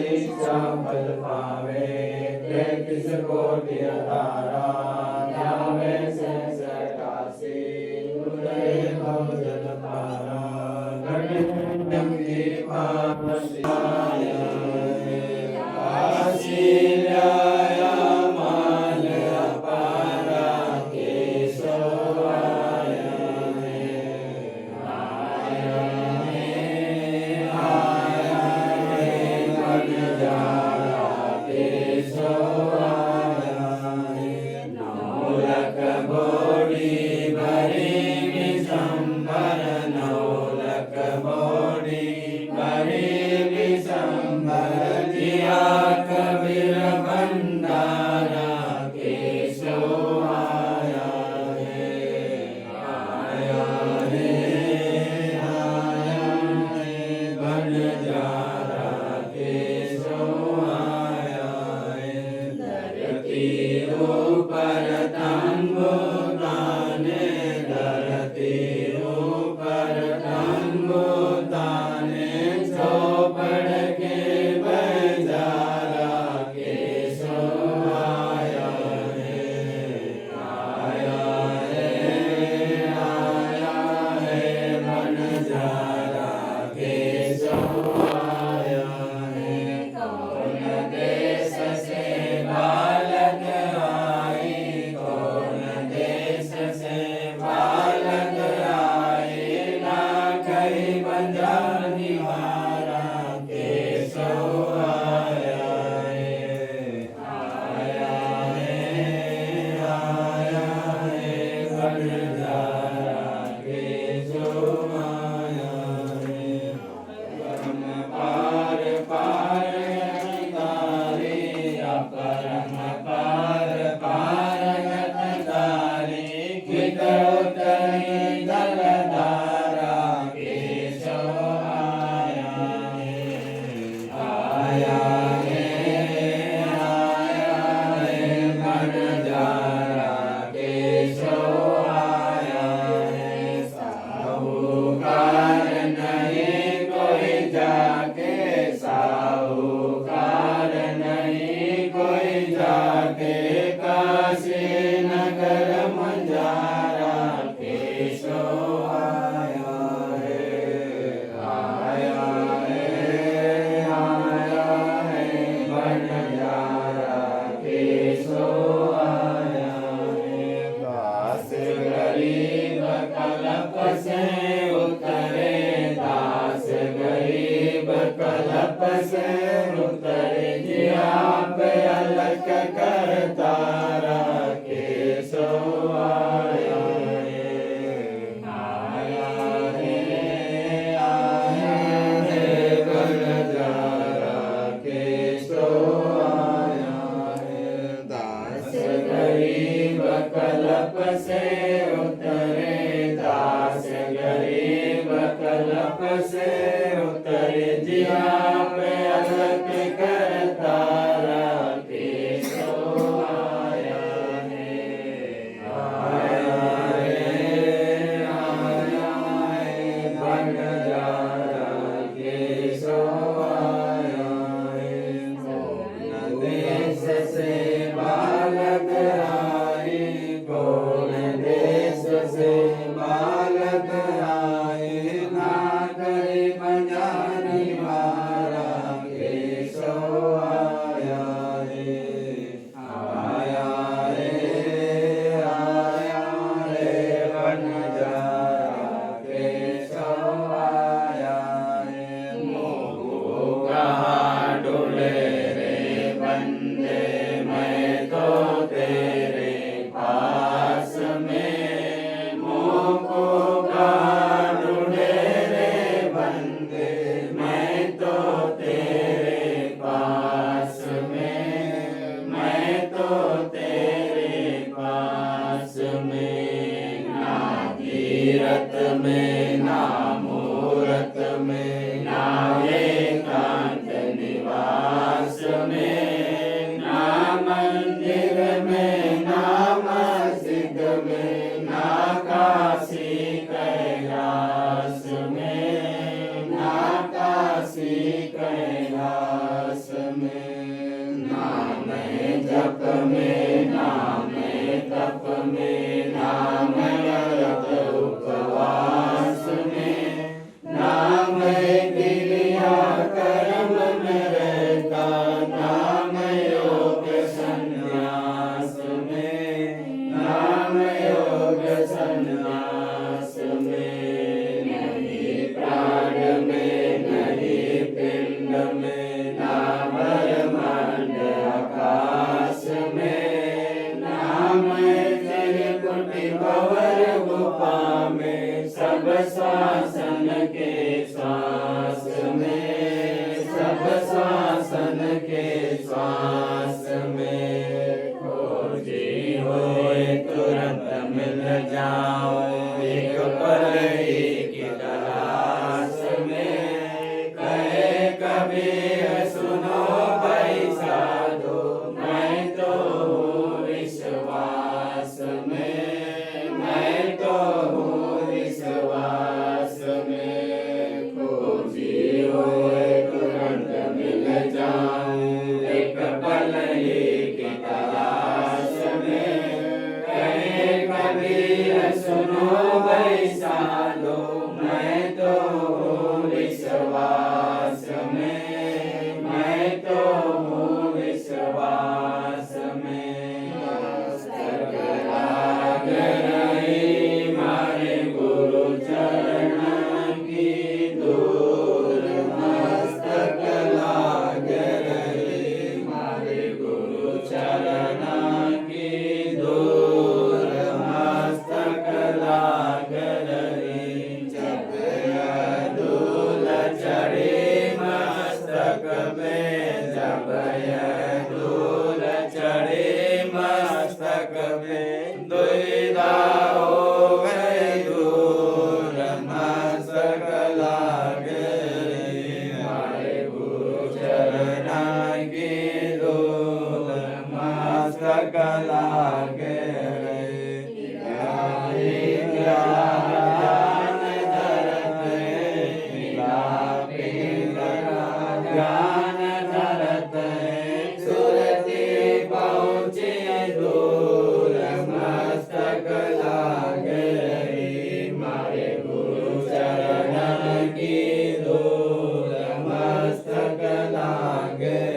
इच्छा फल पावे, तैतीस कोटि अठारा ध्यावे सहस अठासी, उदय भव जल पारा, गणित की पावसियाय काशील्याय मान अपारा केशवाय नौलक बोड़ी भरी विशंबर, नौलक बोड़ी भरी विशंबर, जिया कबीर भंडारा केशव आया रे बनजारा केशव आया धरती ऊपर तंबुताने, धरती ऊपर तंबुताने, चौपड़ के बंजारा केशव आया है बनजारा केशव आया है। कौन देश से बालक आए, कौन देश से बालक आए, ना कहीं बंजार निवारा केशव आया है बनजारा केशव आया है। परम पार पार तारे, अपरम पार पार तारे, कित उतरी दलधारा केशव आया है बनजारा केशव आया है। साहूकार नहीं कोई जाके, साहूकार नहीं कोई जाके, काशी नगर मंजारा केशव आया है बनजारा केशव आया है। दास गरीब कलप से उतरे, दास गरीब कलप से उतरे, जिया पे अलग करतारा केशव आया है बनजारा केशव आया है। दास गरीब कलप से उतरे, दास गरीब कलप से उतरे, जिया पे अलग करतारा केशव भय दूर चढ़े मस्तक पे दुविधा हो गई दूर मस्तक लागे हमारे गुरु चरण की धूल मस्तक लागे ज्ञान धरत सुरति पहुँचे दूर मस्तक लागे मारे गुरु चरण की धूल मस्तक लागे